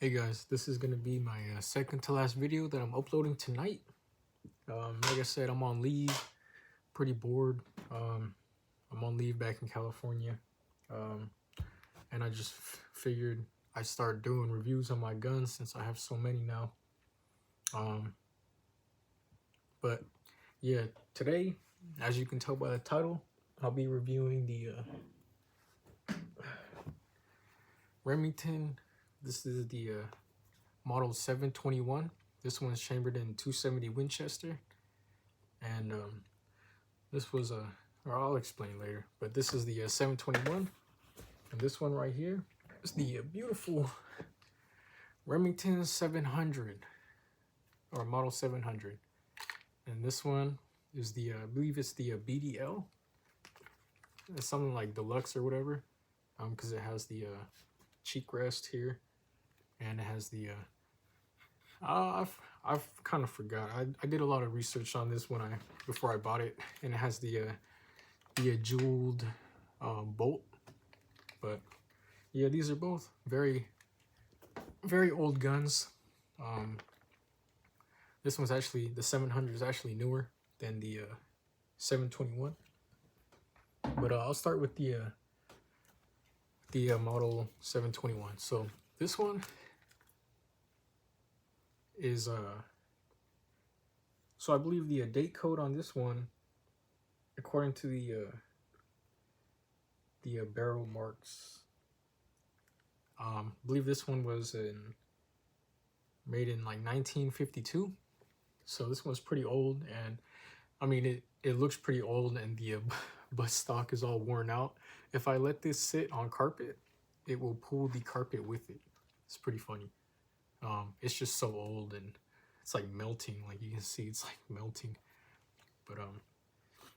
Hey guys, this is gonna be my second to last video that I'm uploading tonight. Like I said, I'm on leave, pretty bored. I'm on leave back in California, and I just figured I'd start doing reviews on my guns since I have so many now. But yeah, today, as you can tell by the title, I'll be reviewing the Remington. This is the Model 721. This one's chambered in 270 Winchester, and this was or I'll explain later. But this is the 721, and this one right here is the beautiful Remington 700 or Model 700, and this one is the I believe it's the BDL. It's something like deluxe or whatever, because it has the cheek rest here, and it has the I've kind of forgot. I did a lot of research on this before I bought it, and it has the jeweled bolt. But yeah, these are both very old guns. This one's actually, the 700 is actually newer than the 721. But I'll start with the Model 721. So this one is so I believe the date code on this one, according to the barrel marks, I believe this one was made in like 1952. So this one's pretty old, and I mean it looks pretty old, and the butt stock is all worn out. If I let this sit on carpet, it will pull the carpet with it. It's pretty funny. It's just so old, and it's like melting. Like you can see, it's like melting. But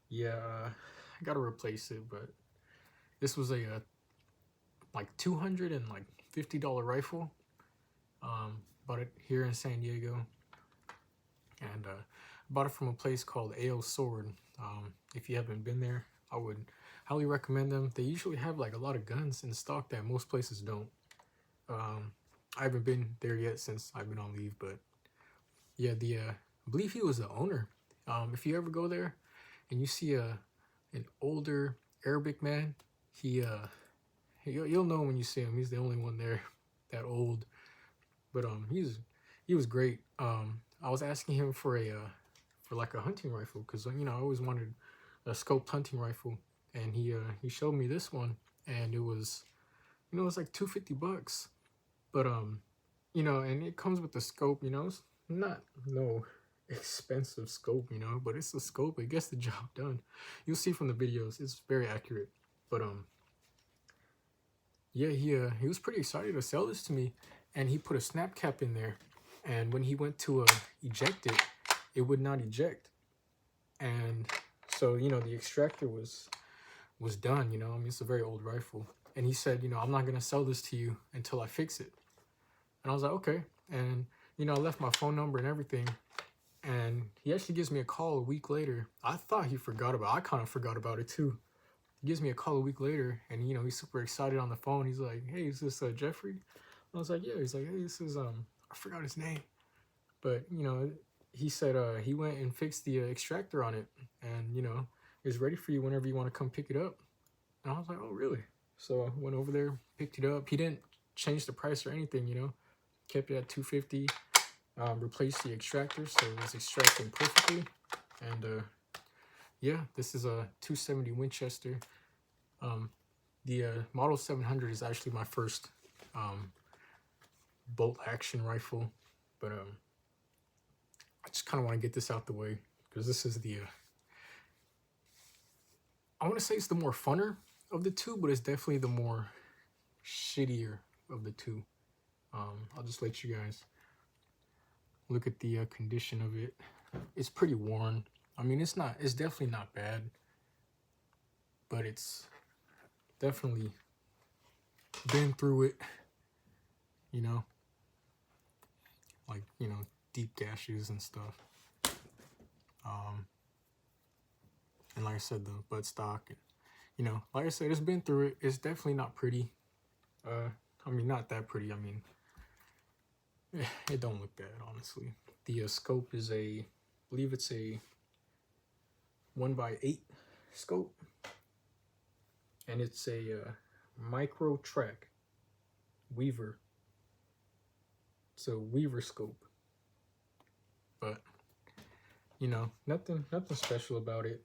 yeah, I gotta replace it. But this was a like $250 rifle. Bought it here in San Diego, and bought it from a place called AO Sword. If you haven't been there, I would highly recommend them. They usually have like a lot of guns in stock that most places don't. I haven't been there yet since I've been on leave, but yeah, I believe he was the owner. If you ever go there and you see an older Arabic man, you'll know when you see him. He's the only one there that old. But he was great. I was asking him for like a hunting rifle, because I always wanted a scoped hunting rifle, and he showed me this one, and it was it was like $250. But and it comes with the scope. It's not no expensive scope, but it's a scope. It gets the job done. You'll see from the videos, it's very accurate. But yeah, he was pretty excited to sell this to me, and he put a snap cap in there, and when he went to eject it, it would not eject. And so the extractor was done. I mean, it's a very old rifle, and he said, I'm not gonna sell this to you until I fix it. And I was like, okay. And I left my phone number and everything, and he actually gives me a call a week later. I thought he forgot about it. I kind of forgot about it too. He gives me a call a week later, and he's super excited on the phone. He's like, hey, is this Jeffrey? I was like, yeah. He's like, hey, this is I forgot his name, but he said he went and fixed the extractor on it, and it's ready for you whenever you want to come pick it up. And I was like, oh really? So I went over there, picked it up. He didn't change the price or anything, kept it at $250. Replaced the extractor, so it was extracting perfectly. And yeah, this is a 270 Winchester. The Model 700 is actually my first bolt action rifle, but I just kind of want to get this out the way, because this is the I want to say it's the more funner of the two, but it's definitely the more shittier of the two. I'll just let you guys look at the condition of it. It's pretty worn. I mean, it's definitely not bad, but it's definitely been through it, like, deep gashes and stuff. And like I said, the buttstock, like I said, it's been through it. It's definitely not pretty. I mean, not that pretty. I mean, it don't look bad, honestly. The scope is I believe it's a 1x8 scope, and it's a micro track Weaver. It's a Weaver scope, but you know, nothing special about it.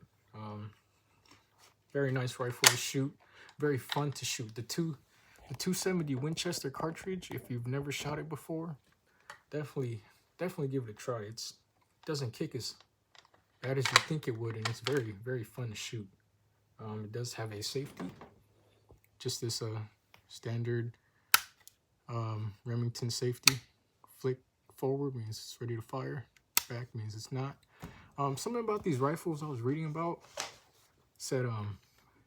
Very nice rifle to shoot, very fun to shoot. The 270 Winchester cartridge, if you've never shot it before, definitely give it a try. It doesn't kick as bad as you think it would, and it's very fun to shoot. It does have a safety, just this standard Remington safety. Flick forward means it's ready to fire, back means it's not. Something about these rifles I was reading about said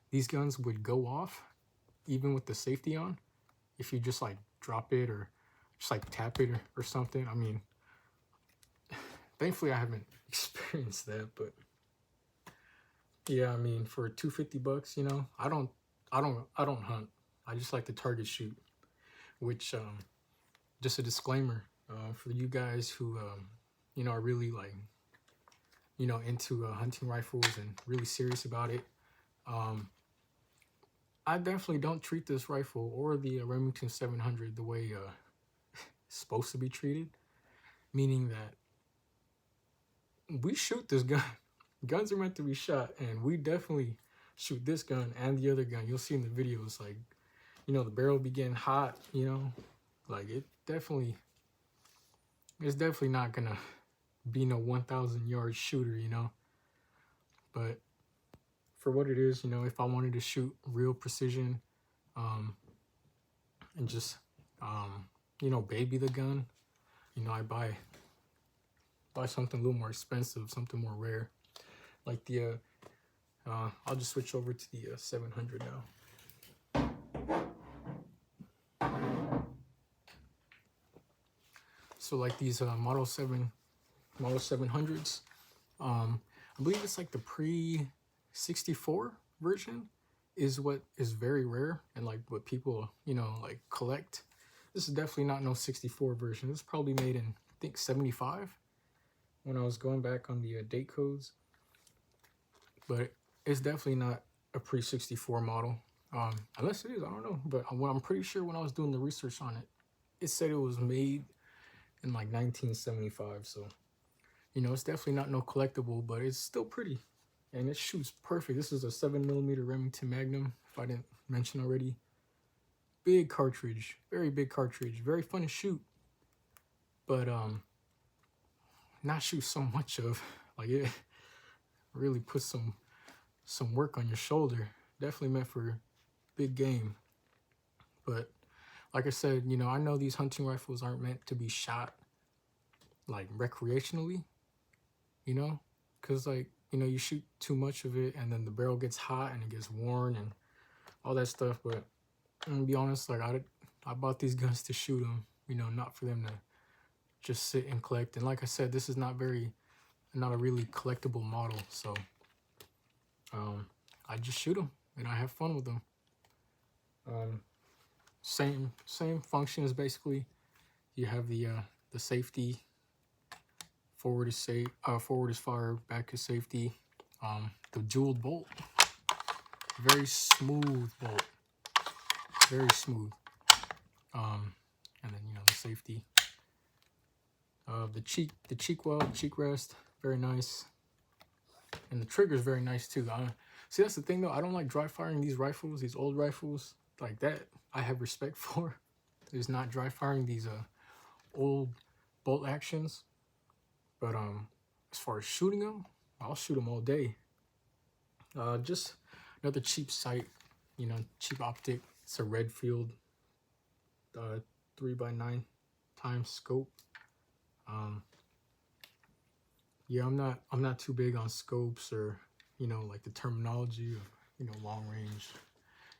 these guns would go off even with the safety on if you just like drop it or just like tap it or something. I mean, thankfully I haven't experienced that, but yeah, I mean, for $250, you know, I don't hunt. I just like to target shoot, which just a disclaimer for you guys who you know, are really like, you know, into hunting rifles and really serious about it. I definitely don't treat this rifle or the Remington 700 the way it's supposed to be treated, meaning that we shoot this gun. Guns are meant to be shot, and we definitely shoot this gun and the other gun. You'll see in the videos, like, you know, the barrel be getting hot, you know, like it's definitely not gonna be no 1,000-yard shooter, you know. But for what it is, you know, if I wanted to shoot real precision and just you know, baby the gun, you know, I buy something a little more expensive, something more rare, like the I'll just switch over to the 700 now. So like these Model 700s, I believe it's like the pre-64 version is what is very rare and like what people, you know, like collect. This is definitely not no 64 version. This is probably made in, I think, 75 when I was going back on the date codes. But it's definitely not a pre-64 model. Unless it is, I don't know. But I'm pretty sure when I was doing the research on it, it said it was made in like 1975. So, you know, it's definitely not no collectible, but it's still pretty. And it shoots perfect. This is a 7mm Remington Magnum, if I didn't mention already. Big cartridge, very big cartridge, very fun to shoot. But not shoot so much of. Like, it really puts some work on your shoulder. Definitely meant for big game. But like I said, you know, I know these hunting rifles aren't meant to be shot like recreationally, you know, because like, you know, you shoot too much of it and then the barrel gets hot and it gets worn and all that stuff. But I'm gonna be honest, like I bought these guns to shoot them, you know, not for them to just sit and collect. And like I said, this is not a really collectible model, so I just shoot them and I have fun with them. Same functions basically. You have the safety. Forward is safe. Forward is fire. Back is safety. The jeweled bolt. Very smooth bolt. Very smooth. And then, you know, the safety. The cheek weld, cheek rest, very nice. And the trigger is very nice too. See, that's the thing though. I don't like dry firing these rifles, these old rifles like that. I have respect for. Is not dry firing these old bolt actions. But as far as shooting them, I'll shoot them all day. Just another cheap sight, you know, cheap optic. It's a Redfield 3x9 times scope. Yeah, I'm not too big on scopes or, you know, like the terminology of, you know, long range,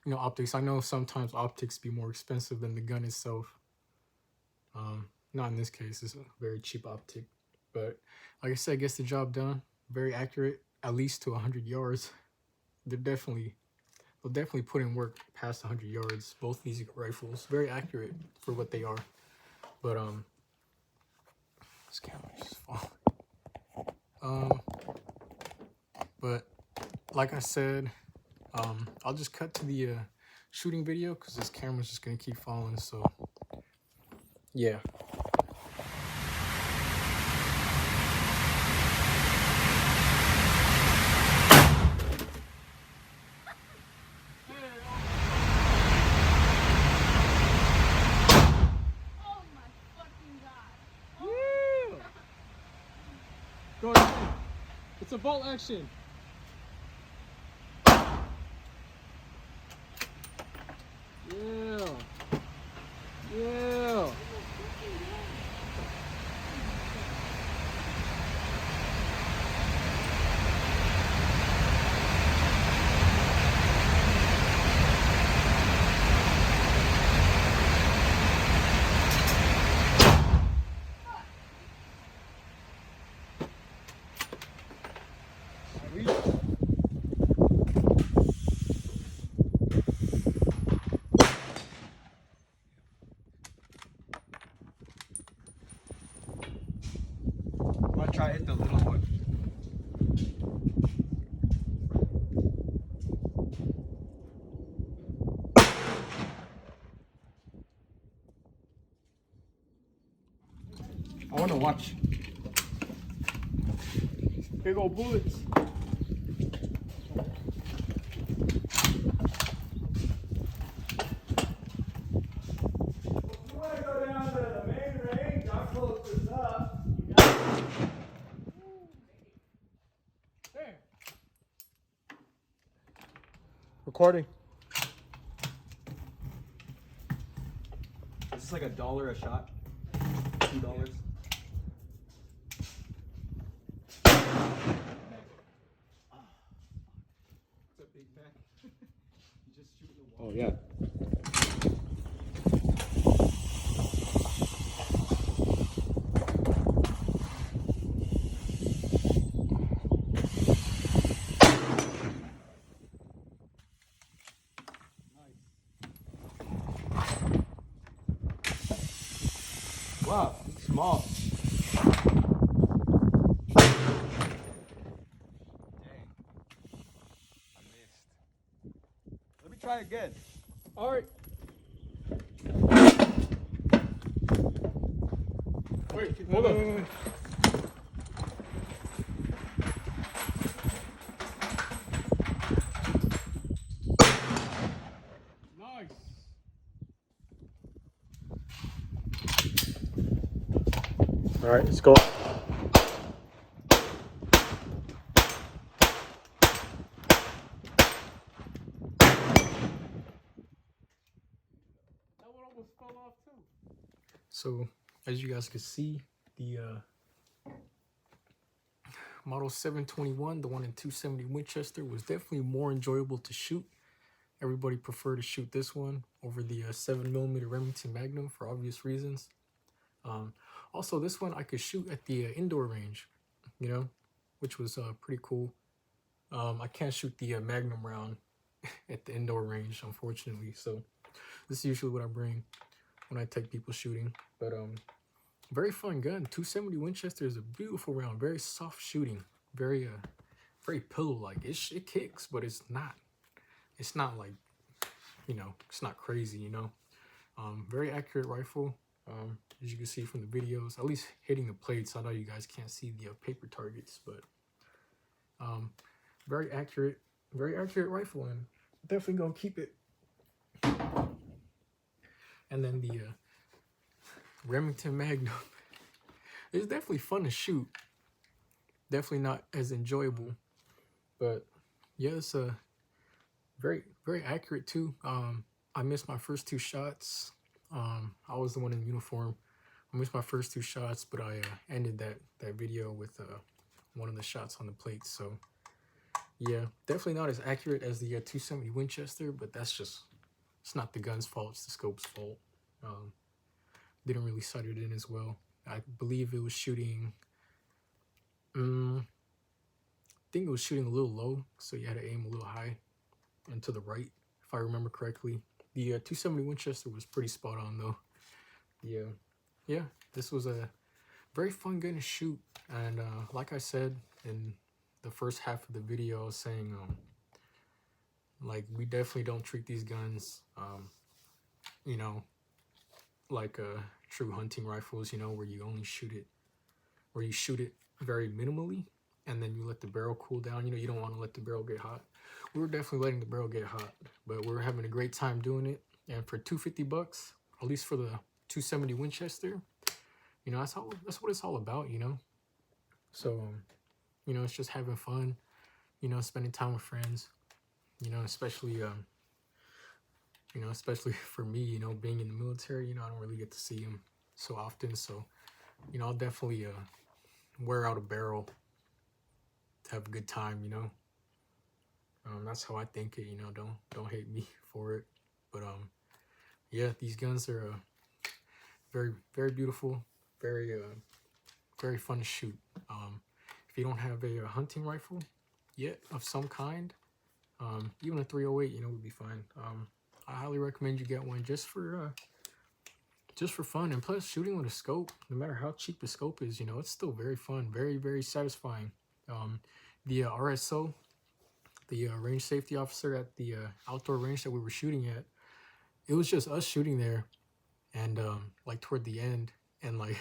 you know, optics. I know sometimes optics be more expensive than the gun itself. Not in this case. It's a very cheap optic, but like I said, gets the job done. Very accurate, at least to 100 yards. They'll definitely put in work past 100 yards. Both these rifles, very accurate for what they are. But This camera's just falling. But like I said, I'll just cut to the shooting video because this camera's just gonna keep falling. So yeah. Go ahead. It's a bolt action. Yeah. Yeah. I'll try to hit the little one. I want to watch. Big old bullets. Recording. Is this like $1 a shot? $2? It's a big pack. You just shoot the wall. Oh yeah. Wow, it's small. Dang. I missed. Let me try again. All right. Wait, hold on. Nice. All right, let's go. That one almost fell off too. So, as you guys can see, the Model 721, the one in 270 Winchester, was definitely more enjoyable to shoot. Everybody preferred to shoot this one over the 7mm Remington Magnum for obvious reasons. Also, this one I could shoot at the indoor range, you know, which was pretty cool. I can't shoot the Magnum round at the indoor range, unfortunately. So this is usually what I bring when I take people shooting. But very fun gun. 270 Winchester is a beautiful round. Very soft shooting. Very very pillow-like. It kicks, but it's not like, you know, it's not crazy, you know. Very accurate rifle. As you can see from the videos, at least hitting the plates. I know you guys can't see the paper targets, but very accurate rifle, and definitely gonna keep it. And then the Remington Magnum. It's definitely fun to shoot. Definitely not as enjoyable, but yeah, it's very accurate too. I missed my first 2 shots. I was the one in uniform. I missed my first 2 shots, but I ended that video with one of the shots on the plate. So yeah, definitely not as accurate as the 270 Winchester, but that's just, it's not the gun's fault, it's the scope's fault. Didn't really sight it in as well. I believe it was shooting, I think it was shooting a little low, so you had to aim a little high and to the right, if I remember correctly. The 270 Winchester was pretty spot on though. Yeah, this was a very fun gun to shoot. And like I said in the first half of the video, I was saying like we definitely don't treat these guns you know, like true hunting rifles, you know, where you only shoot it, where you shoot it very minimally and then you let the barrel cool down. You know, you don't want to let the barrel get hot. We were definitely letting the barrel get hot, but we were having a great time doing it. And for $250, at least for the 270 Winchester, you know, that's what it's all about, you know. So you know, it's just having fun, you know, spending time with friends, you know, especially especially for me, you know, being in the military, you know, I don't really get to see them so often. So, you know, I'll definitely wear out a barrel to have a good time, you know. That's how I think it, you know. Don't hate me for it, but yeah, these guns are very, very beautiful, very very fun to shoot. If you don't have a hunting rifle yet of some kind, even a 308, you know, would be fine. I highly recommend you get one just for fun. And plus, shooting with a scope, no matter how cheap the scope is, you know, it's still very fun, very, very satisfying. The RSO, the range safety officer at the outdoor range that we were shooting at, it was just us shooting there, and like toward the end, and like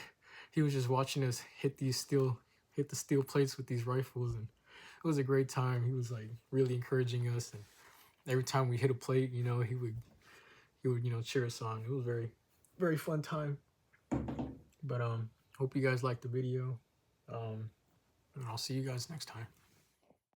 he was just watching us hit the steel plates with these rifles, and it was a great time. He was like really encouraging us, and every time we hit a plate, you know, he would you know, cheer us on. It was very, very fun time. But hope you guys liked the video. And I'll see you guys next time.